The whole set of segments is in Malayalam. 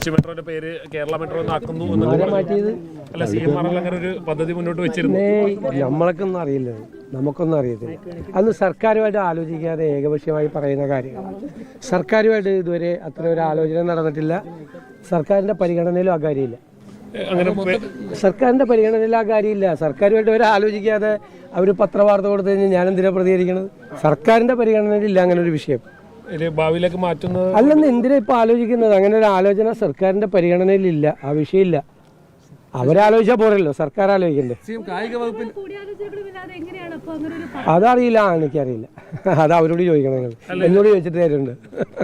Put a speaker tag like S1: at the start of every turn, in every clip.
S1: കൊച്ചി മെട്രോയുടെ പേര് കേരള മെട്രോ എന്നാക്കുന്നു അല്ല CMR അങ്ങനെ ഒരു പദ്ധതി മുന്നോട്ട് വെച്ചിരുന്നു.
S2: നമ്മളൊക്കൊന്നും അറിയില്ല, നമുക്കൊന്നും അറിയത്തില്ല. അന്ന് സർക്കാരുമായിട്ട് ആലോചിക്കാതെ ഏകപക്ഷീയമായി പറയുന്ന കാര്യങ്ങളാണ്. സർക്കാരുമായിട്ട് ഇതുവരെ അത്ര ഒരു ആലോചന നടന്നിട്ടില്ല. സർക്കാരിൻ്റെ പരിഗണനയിലും ആ കാര്യമില്ല. സർക്കാരിൻ്റെ പരിഗണനയിൽ ആ കാര്യമില്ല. സർക്കാരുമായിട്ട് അവർ ആലോചിക്കാതെ അവർ പത്രവാർത്ത കൊടുത്തു കഴിഞ്ഞാൽ ഞാനെന്തിനാ പ്രതികരിക്കുന്നത്? സർക്കാരിൻ്റെ പരിഗണനയിലില്ല അങ്ങനെ ഒരു വിഷയം.
S1: ഭാവിയിലേക്ക് മാറ്റുന്നത്
S2: അല്ലെന്ന് എന്തിനാ ഇപ്പോൾ ആലോചിക്കുന്നത്? അങ്ങനെ ഒരു ആലോചന സർക്കാരിൻ്റെ പരിഗണനയിലില്ല. ആ വിഷയമില്ല. അവരാലോചിച്ചാൽ പോരല്ലോ, സർക്കാർ ആലോചിക്കണ്ടേ? അതറിയില്ല, എനിക്കറിയില്ല. അത് അവരോട് ചോദിക്കണം. നിങ്ങൾ എന്നോട് ചോദിച്ചിട്ട് കാര്യമുണ്ട്.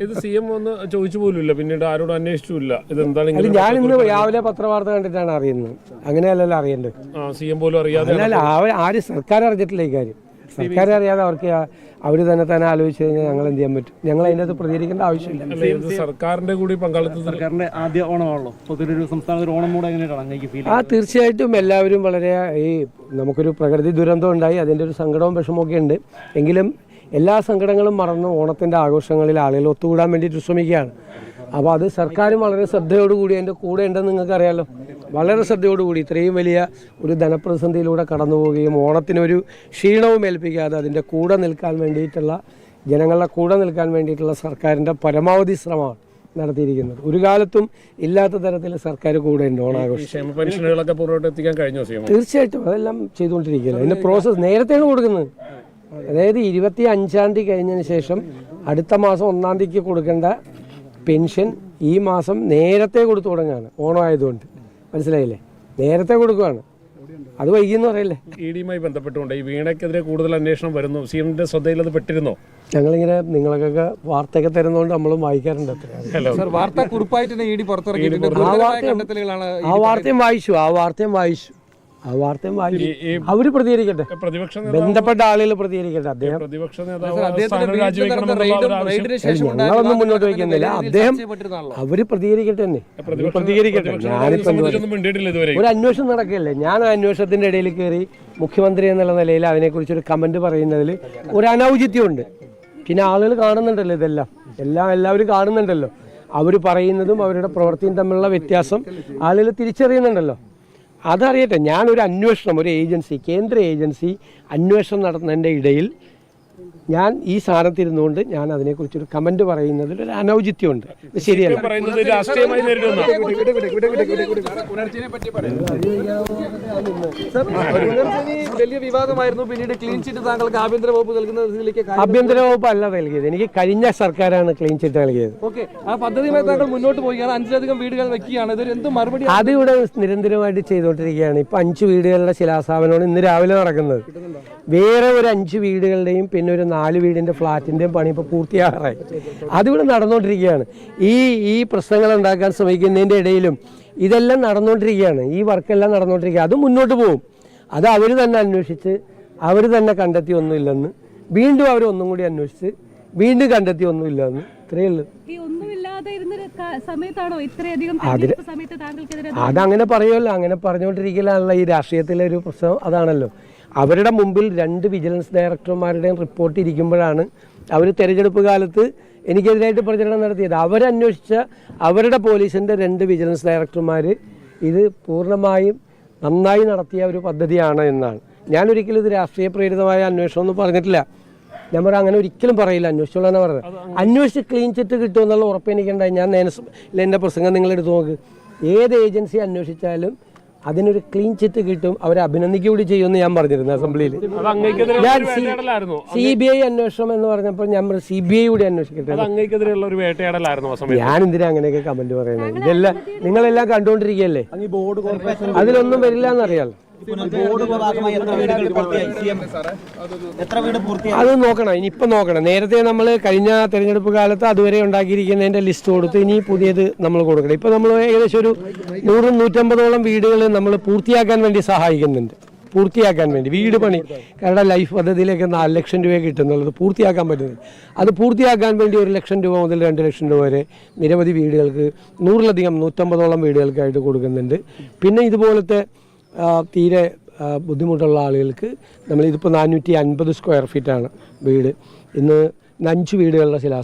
S1: ഇത് CM ഒന്ന് ചോദിച്ചു പോലുമില്ല, പിന്നീട് ആരോടും അന്വേഷിച്ചില്ല. ഇതെന്താണ്?
S2: ഞാൻ ഇന്ന് രാവിലെ പത്രവാർത്ത കണ്ടിട്ടാണ് അറിയുന്നത്. അങ്ങനെയല്ലല്ലോ അറിയേണ്ടത്.
S1: CM പോലും അറിയാതെ
S2: അല്ല, ആര് സർക്കാർ അറിഞ്ഞിട്ടില്ല ഈ കാര്യം. സർക്കാർ അറിയാതെ അവർക്ക് അവർ തന്നെ ആലോചിച്ച് കഴിഞ്ഞാൽ ഞങ്ങൾ എന്ത് ചെയ്യാൻ പറ്റും? ഞങ്ങൾ അതിൻ്റെ അത് പ്രതികരിക്കേണ്ട ആവശ്യമില്ല.
S1: സർക്കാരിന്റെ കൂടി പങ്കാളിത്തം.
S3: സർക്കാരിന്റെ ആദ്യ ഓണമാണല്ലോ, പൊതുവൊരു സംസ്ഥാനത്ത് ഓണം മൂടെ എങ്ങനെയാണ്?
S2: തീർച്ചയായിട്ടും എല്ലാവരും വളരെ നമുക്കൊരു പ്രകൃതി ദുരന്തം ഉണ്ടായി, അതിൻ്റെ ഒരു സങ്കടവും വിഷമമൊക്കെ ഉണ്ട്. എങ്കിലും എല്ലാ സങ്കടങ്ങളും മറന്ന് ഓണത്തിൻ്റെ ആഘോഷങ്ങളിൽ ആളുകൾ ഒത്തുകൂടാൻ വേണ്ടിയിട്ട് ശ്രമിക്കുകയാണ്. അപ്പോൾ അത് സർക്കാരും വളരെ ശ്രദ്ധയോടുകൂടി അതിൻ്റെ കൂടെ ഉണ്ടെന്ന് നിങ്ങൾക്കറിയാമല്ലോ. വളരെ ശ്രദ്ധയോടുകൂടി ഇത്രയും വലിയ ഒരു ധനപ്രതിസന്ധിയിലൂടെ കടന്നു പോവുകയും ഓണത്തിനൊരു ക്ഷീണവും ഏൽപ്പിക്കാതെ അതിൻ്റെ കൂടെ നിൽക്കാൻ വേണ്ടിയിട്ടുള്ള, ജനങ്ങളുടെ കൂടെ നിൽക്കാൻ വേണ്ടിയിട്ടുള്ള സർക്കാരിൻ്റെ പരമാവധി ശ്രമമാണ് നടത്തിയിരിക്കുന്നത്. ഒരു കാലത്തും ഇല്ലാത്ത തരത്തിൽ സർക്കാർ കൂടെ ഉണ്ട് ഓണാഘോഷം. തീർച്ചയായിട്ടും അതെല്ലാം ചെയ്തുകൊണ്ടിരിക്കുകയല്ല. അതിൻ്റെ പ്രോസസ്സ് നേരത്തെയാണ് കൊടുക്കുന്നത്. അതായത് 25-ാം തീയതി കഴിഞ്ഞതിന് ശേഷം അടുത്ത മാസം 1-ാം തീയതിക്ക് കൊടുക്കേണ്ട പെൻഷൻ ഈ മാസം നേരത്തെ കൊടുത്തു തുടങ്ങുകയാണ്. ഓണം ആയതുകൊണ്ട് മനസ്സിലായില്ലേ? നേരത്തെ കൊടുക്കുകയാണ്. അത് വൈകിയെന്ന് പറയല്ലേ?
S1: EDയുമായി ബന്ധപ്പെട്ടുകൊണ്ട് ഈ വീണയ്ക്കെതിരെ കൂടുതൽ അന്വേഷണം വരുന്നു. CMന്റെ ശ്രദ്ധയിൽ അത് പെട്ടിരുന്നോ?
S2: ഞങ്ങളിങ്ങനെ നിങ്ങൾക്കൊക്കെ വാർത്തയൊക്കെ തരുന്നതുകൊണ്ട് നമ്മളും വായിക്കാറുണ്ട്. ആ വാർത്തയും വായിച്ചു. അവര് പ്രതികരിക്കട്ടെ, ബന്ധപ്പെട്ട ആളുകൾ പ്രതികരിക്കട്ടെ. ഞങ്ങളൊന്നും മുന്നോട്ട് വയ്ക്കുന്നില്ല. അവര് പ്രതികരിക്കട്ടെ തന്നെ, പ്രതികരിക്കട്ടെ. ഒരു അന്വേഷണം നടക്കുകയല്ലേ. ഞാൻ ആ അന്വേഷണത്തിന്റെ ഇടയിൽ കയറി മുഖ്യമന്ത്രി എന്നുള്ള നിലയിൽ അതിനെക്കുറിച്ചൊരു കമന്റ് പറയുന്നതിൽ ഒരു അനൗചിത്യമുണ്ട്. പിന്നെ ആളുകൾ കാണുന്നുണ്ടല്ലോ, എല്ലാവരും കാണുന്നുണ്ടല്ലോ. അവർ പറയുന്നതും അവരുടെ പ്രവൃത്തിയും തമ്മിലുള്ള വ്യത്യാസം ആളുകൾ തിരിച്ചറിയുന്നുണ്ടല്ലോ. അതറിയട്ടെ. ഞാനൊരു അന്വേഷണം, ഒരു ഏജൻസി, കേന്ദ്ര ഏജൻസി അന്വേഷണം നടത്തുന്നതിൻ്റെ ഇടയിൽ ഞാൻ ഈ സ്ഥാനത്തിരുന്നുകൊണ്ട് ഞാൻ അതിനെക്കുറിച്ചൊരു കമൻറ്റ് പറയുന്നതിൽ ഒരു അനൗചിത്യമുണ്ട്. ഇത് ശരിയല്ല. ആഭ്യന്തര വകുപ്പ് അല്ല നൽകിയത്, എനിക്ക് കഴിഞ്ഞ സർക്കാരാണ് ക്ലീൻ ചിറ്റ് നൽകിയത്. അത് ഇവിടെ നിരന്തരമായിട്ട് ചെയ്തുകൊണ്ടിരിക്കുകയാണ്. ഇപ്പൊ 5 വീടുകളുടെ ശിലാസ്ഥാപനമാണ് ഇന്ന് രാവിലെ നടക്കുന്നത്. വേറെ ഒരു 5 വീടുകളുടെയും പിന്നെ ഒരു 4 വീടിൻ്റെ ഫ്ലാറ്റിൻ്റെയും പണി ഇപ്പോൾ പൂർത്തിയാകാറായി. അതിവിടെ നടന്നുകൊണ്ടിരിക്കുകയാണ്. ഈ പ്രശ്നങ്ങൾ ഉണ്ടാക്കാൻ ശ്രമിക്കുന്നതിൻ്റെ ഇടയിലും ഇതെല്ലാം നടന്നുകൊണ്ടിരിക്കുകയാണ്. ഈ വർക്കെല്ലാം നടന്നുകൊണ്ടിരിക്കുക. അത് മുന്നോട്ട് പോകും. അത് അവർ തന്നെ അന്വേഷിച്ച് അവർ തന്നെ കണ്ടെത്തി ഒന്നുമില്ലെന്ന്, വീണ്ടും അവരൊന്നും കൂടി അന്വേഷിച്ച് വീണ്ടും കണ്ടെത്തി ഒന്നുമില്ലെന്ന്. ഇത്രയേ ഉള്ളൂ. അതങ്ങനെ പറയുമല്ലോ. അങ്ങനെ പറഞ്ഞുകൊണ്ടിരിക്കലാണല്ലോ ഈ രാഷ്ട്രീയത്തിലെ ഒരു പ്രശ്നം. അതാണല്ലോ, അവരുടെ മുമ്പിൽ 2 വിജിലൻസ് ഡയറക്ടർമാരുടെയും റിപ്പോർട്ട് ഇരിക്കുമ്പോഴാണ് അവർ തെരഞ്ഞെടുപ്പ് കാലത്ത് എനിക്കെതിരായിട്ട് പ്രചരണം നടത്തിയത്. അവരന്വേഷിച്ച അവരുടെ പോലീസിൻ്റെ 2 വിജിലൻസ് ഡയറക്ടർമാർ ഇത് പൂർണ്ണമായും നന്നായി നടത്തിയ ഒരു പദ്ധതിയാണ് എന്നാണ്. ഞാനൊരിക്കലും ഇത് രാഷ്ട്രീയ പ്രേരിതമായ അന്വേഷണമൊന്നും പറഞ്ഞിട്ടില്ല. ഞാൻ അങ്ങനെ ഒരിക്കലും പറയില്ല. അന്വേഷിച്ചോളാന്ന് പറഞ്ഞത്. അന്വേഷിച്ച് ക്ലീൻ ചിറ്റ് കിട്ടുമെന്നുള്ള ഉറപ്പ് എനിക്കുണ്ടായി. ഞാൻ എൻ്റെ പ്രസംഗം നിങ്ങളെടുത്ത് നോക്ക്. ഏത് ഏജൻസി അന്വേഷിച്ചാലും അതിനൊരു ക്ലീൻ ചിറ്റ് കിട്ടും. അവരെ അഭിനന്ദിക്കൂടി ചെയ്യുമെന്ന് ഞാൻ പറഞ്ഞിരുന്നു അസംബ്ലിയിൽ. ഞാൻ CBI അന്വേഷണം എന്ന് പറഞ്ഞപ്പോൾ ഞാൻ CBI കൂടി അന്വേഷിക്കട്ടെ. ഞാൻ എന്തിനാ അങ്ങനെയൊക്കെ കമന്റ് പറയുന്നത്? ഇതെല്ലാം നിങ്ങളെല്ലാം കണ്ടുകൊണ്ടിരിക്കുകയല്ലേ. അതിലൊന്നും വരില്ല എന്നറിയാലോ. അത് നോക്കണം, ഇനിയിപ്പോൾ നോക്കണം. നേരത്തെ നമ്മൾ കഴിഞ്ഞ തെരഞ്ഞെടുപ്പ് കാലത്ത് അതുവരെ ഉണ്ടാക്കിയിരിക്കുന്നതിൻ്റെ ലിസ്റ്റ് കൊടുത്ത് ഇനി പുതിയത് നമ്മൾ കൊടുക്കണം. ഇപ്പോൾ നമ്മൾ ഏകദേശം ഒരു 100-150ഓളം വീടുകൾ നമ്മൾ പൂർത്തിയാക്കാൻ വേണ്ടി സഹായിക്കുന്നുണ്ട്. പൂർത്തിയാക്കാൻ വേണ്ടി വീട് പണി, കാരണം ലൈഫ് പദ്ധതിയിലേക്ക് 4 ലക്ഷം രൂപ കിട്ടുന്നുള്ളത് പൂർത്തിയാക്കാൻ പറ്റുന്നത്. അത് പൂർത്തിയാക്കാൻ വേണ്ടി 1 ലക്ഷം രൂപ മുതൽ 2 ലക്ഷം രൂപ വരെ നിരവധി വീടുകൾക്ക് 100-ലധികം 150ഓളം വീടുകൾക്കായിട്ട് കൊടുക്കുന്നുണ്ട്. പിന്നെ ഇതുപോലത്തെ തീരെ ബുദ്ധിമുട്ടുള്ള ആളുകൾക്ക് നമ്മളിതിപ്പോൾ 450 സ്ക്വയർ ഫീറ്റാണ് വീട്. ഇന്ന് 5 വീടുകളുടെ ശിലാസ്ഥാപനം